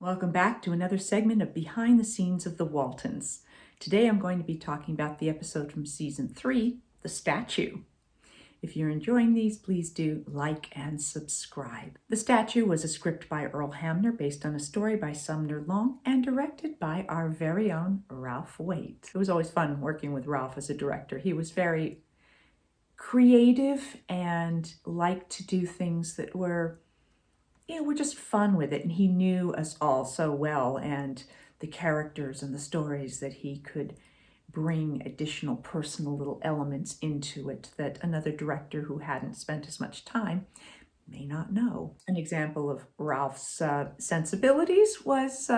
Welcome back to another segment of Behind the Scenes of the Waltons. Today I'm going to be talking about the episode from season 3, The Statue. If you're enjoying these, please do like and subscribe. The Statue was a script by Earl Hamner based on a story by Sumner Long and directed by our very own Ralph Waite. It was always fun working with Ralph as a director. He was very creative and liked to do things that were just fun with it. And he knew us all so well and the characters and the stories that he could bring additional personal little elements into it that another director who hadn't spent as much time may not know. An example of Ralph's sensibilities was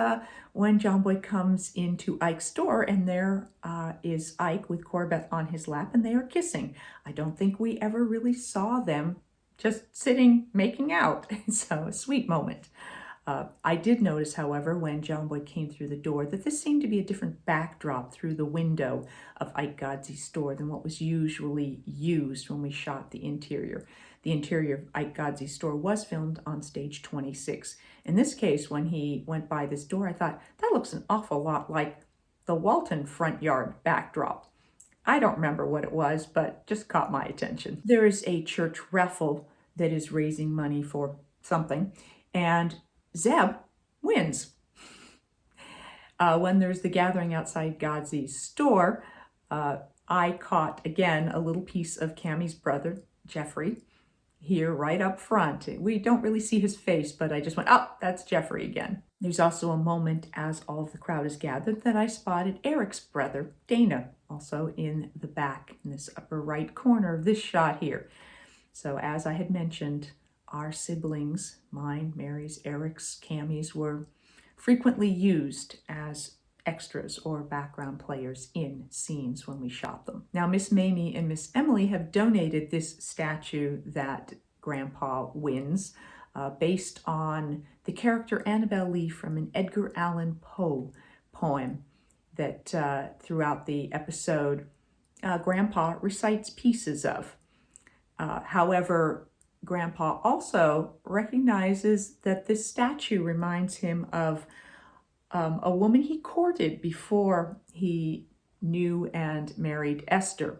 when John Boy comes into Ike's store and there is Ike with Corbett on his lap and they are kissing. I don't think we ever really saw them just sitting, making out. So a sweet moment. I did notice, however, when John Boy came through the door, that this seemed to be a different backdrop through the window of Ike Godsey's store than what was usually used when we shot the interior. The interior of Ike Godsey's store was filmed on stage 26. In this case, when he went by this door, I thought, that looks an awful lot like the Walton front yard backdrop. I don't remember what it was, but just caught my attention. There is a church raffle that is raising money for something, and Zeb wins. When there's the gathering outside Godsey's store, I caught, again, a little piece of Cammie's brother, Jeffrey, here right up front. We don't really see his face, but I just went, oh, that's Jeffrey again. There's also a moment as all of the crowd is gathered that I spotted Eric's brother, Dana, also in the back, in this upper right corner of this shot here. So as I had mentioned, our siblings, mine, Mary's, Eric's, Cammie's, were frequently used as extras or background players in scenes when we shot them. Now, Miss Mamie and Miss Emily have donated this statue that Grandpa wins based on the character Annabel Lee from an Edgar Allan Poe poem that throughout the episode, Grandpa recites pieces of. However, Grandpa also recognizes that this statue reminds him of a woman he courted before he knew and married Esther.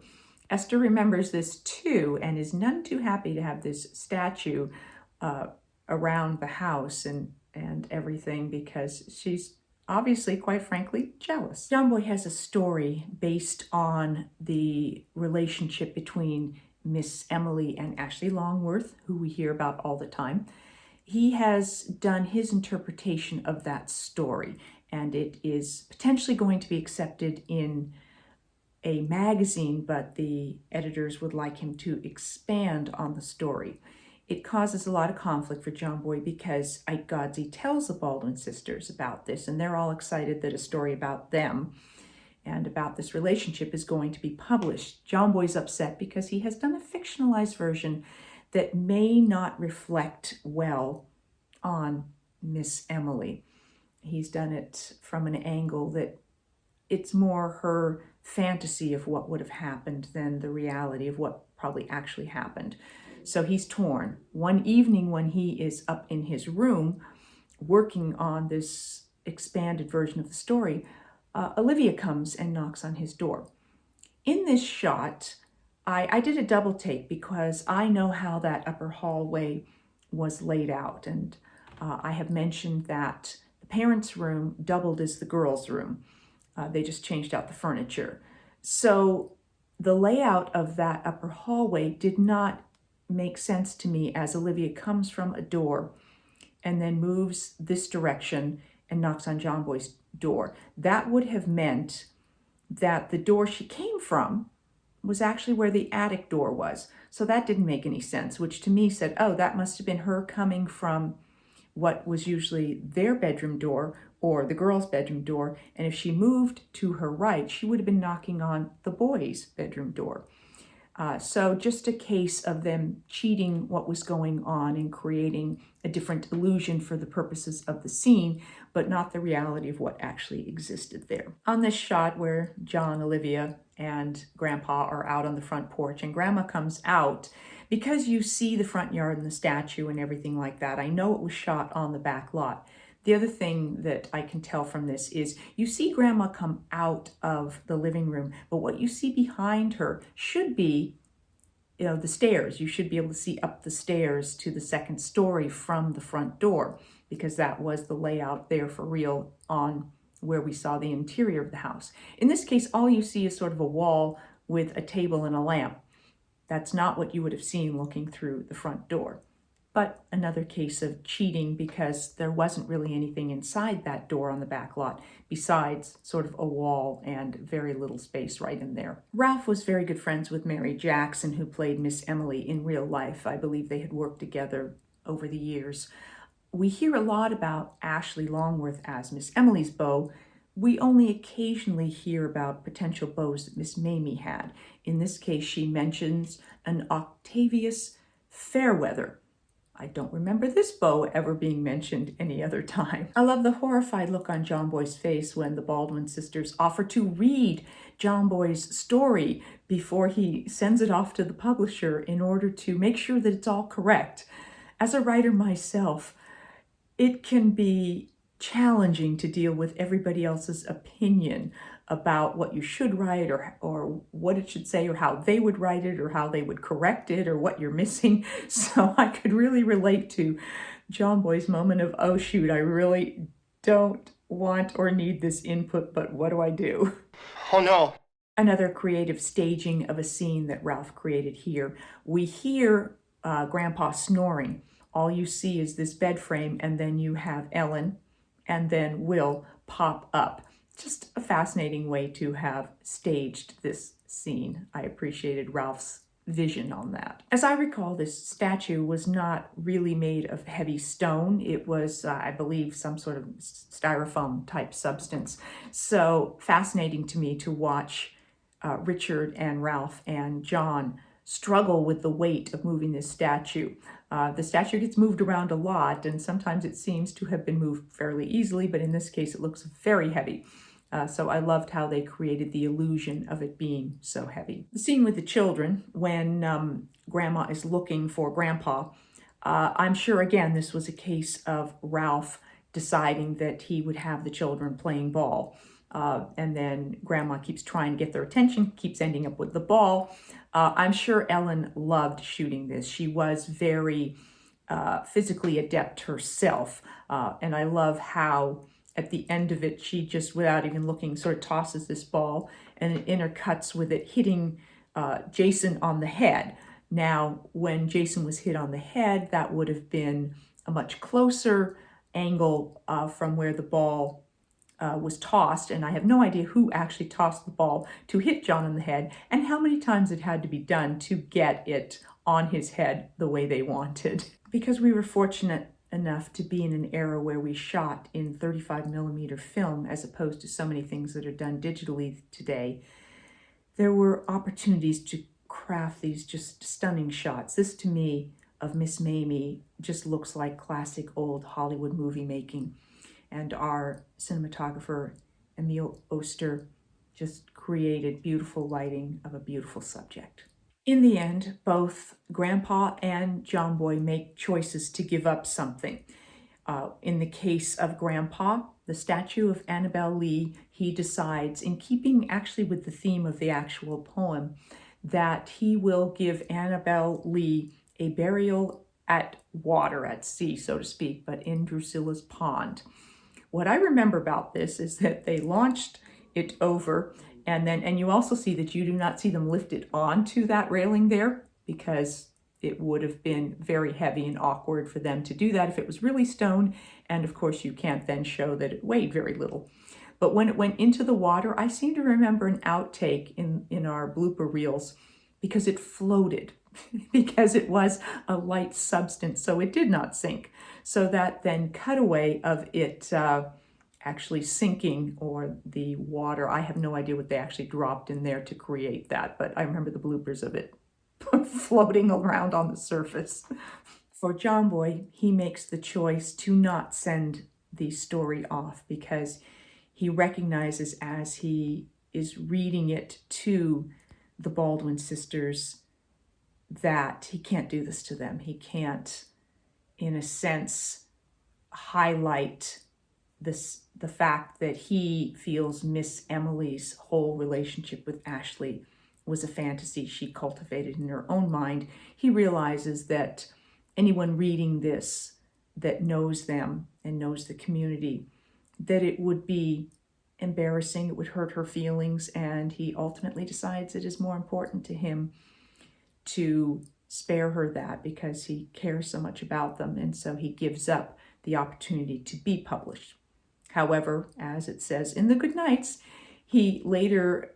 Esther remembers this too and is none too happy to have this statue around the house and everything because she's obviously, quite frankly, jealous. John Boy has a story based on the relationship between Miss Emily and Ashley Longworth, who we hear about all the time. He has done his interpretation of that story, and it is potentially going to be accepted in a magazine, but the editors would like him to expand on the story. It causes a lot of conflict for John Boy because Ike Godsey tells the Baldwin sisters about this, and they're all excited that a story about them and about this relationship is going to be published. John Boy's upset because he has done a fictionalized version that may not reflect well on Miss Emily. He's done it from an angle that it's more her fantasy of what would have happened than the reality of what probably actually happened. So he's torn. One evening when he is up in his room working on this expanded version of the story, Olivia comes and knocks on his door. In this shot, I did a double take because I know how that upper hallway was laid out. And I have mentioned that the parents' room doubled as the girls' room. They just changed out the furniture. So the layout of that upper hallway did not make sense to me as Olivia comes from a door and then moves this direction and knocks on John Boy's door. That would have meant that the door she came from was actually where the attic door was. So that didn't make any sense, which to me said, oh, that must have been her coming from what was usually their bedroom door or the girls' bedroom door. And if she moved to her right, she would have been knocking on the boys' bedroom door. So just a case of them cheating what was going on and creating a different illusion for the purposes of the scene, but not the reality of what actually existed there. On this shot where John, Olivia, and Grandpa are out on the front porch and Grandma comes out, because you see the front yard and the statue and everything like that, I know it was shot on the back lot. The other thing that I can tell from this is you see Grandma come out of the living room, but what you see behind her should be, the stairs. You should be able to see up the stairs to the second story from the front door, because that was the layout there for real on where we saw the interior of the house. In this case, all you see is sort of a wall with a table and a lamp. That's not what you would have seen looking through the front door. But another case of cheating, because there wasn't really anything inside that door on the back lot besides sort of a wall and very little space right in there. Ralph was very good friends with Mary Jackson, who played Miss Emily in real life. I believe they had worked together over the years. We hear a lot about Ashley Longworth as Miss Emily's beau. We only occasionally hear about potential beaux that Miss Mamie had. In this case, she mentions an Octavius Fairweather. I don't remember this beau ever being mentioned any other time. I love the horrified look on John Boy's face when the Baldwin sisters offer to read John Boy's story before he sends it off to the publisher in order to make sure that it's all correct. As a writer myself, it can be challenging to deal with everybody else's opinion about what you should write, or what it should say, or how they would write it, or how they would correct it, or what you're missing. So I could really relate to John Boy's moment of, oh shoot, I really don't want or need this input, but what do I do? Oh no. Another creative staging of a scene that Ralph created here. We hear Grandpa snoring. All you see is this bed frame, and then you have Ellen and then Will pop up. Just a fascinating way to have staged this scene. I appreciated Ralph's vision on that. As I recall, this statue was not really made of heavy stone. It was, I believe, some sort of styrofoam type substance. So fascinating to me to watch Richard and Ralph and John struggle with the weight of moving this statue. The statue gets moved around a lot, and sometimes it seems to have been moved fairly easily, but in this case it looks very heavy. So I loved how they created the illusion of it being so heavy. The scene with the children, when Grandma is looking for Grandpa, I'm sure, again, this was a case of Ralph deciding that he would have the children playing ball. And then Grandma keeps trying to get their attention, keeps ending up with the ball. I'm sure Ellen loved shooting this. She was very physically adept herself. And I love how at the end of it, she just, without even looking, sort of tosses this ball, and it intercuts with it hitting Jason on the head. Now, when Jason was hit on the head, that would have been a much closer angle from where the ball was tossed, and I have no idea who actually tossed the ball to hit John in the head, and how many times it had to be done to get it on his head the way they wanted. Because we were fortunate enough to be in an era where we shot in 35mm film as opposed to so many things that are done digitally today, there were opportunities to craft these just stunning shots. This, to me, of Miss Mamie just looks like classic old Hollywood movie making. And our cinematographer, Emil Oster, just created beautiful lighting of a beautiful subject. In the end, both Grandpa and John Boy make choices to give up something. In the case of Grandpa, the statue of Annabel Lee, he decides, in keeping actually with the theme of the actual poem, that he will give Annabel Lee a burial at water, at sea, so to speak, but in Drusilla's pond. What I remember about this is that they launched it over, and you also see that you do not see them lift it onto that railing there, because it would have been very heavy and awkward for them to do that if it was really stone, and of course you can't then show that it weighed very little. But when it went into the water, I seem to remember an outtake in our blooper reels, because it floated, because it was a light substance, so it did not sink. So that then cutaway of it actually sinking, or the water, I have no idea what they actually dropped in there to create that, but I remember the bloopers of it floating around on the surface. For John Boy, he makes the choice to not send the story off, because he recognizes as he is reading it to the Baldwin sisters that he can't do this to them. He can't, in a sense, highlight the fact that he feels Miss Emily's whole relationship with Ashley was a fantasy she cultivated in her own mind. He realizes that anyone reading this that knows them and knows the community, that it would be embarrassing, it would hurt her feelings, and he ultimately decides it is more important to him to spare her that because he cares so much about them, and so he gives up the opportunity to be published. However, as it says in the Goodnights, he later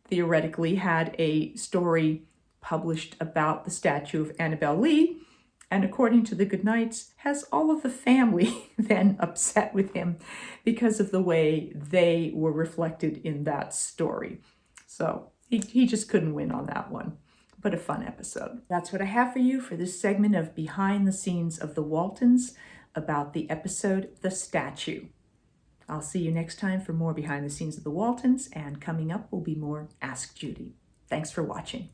theoretically had a story published about the statue of Annabel Lee, and according to the Goodnights, has all of the family then upset with him because of the way they were reflected in that story. So he just couldn't win on that one, but a fun episode. That's what I have for you for this segment of Behind the Scenes of the Waltons about the episode The Statue. I'll see you next time for more Behind the Scenes of the Waltons, and coming up will be more Ask Judy. Thanks for watching.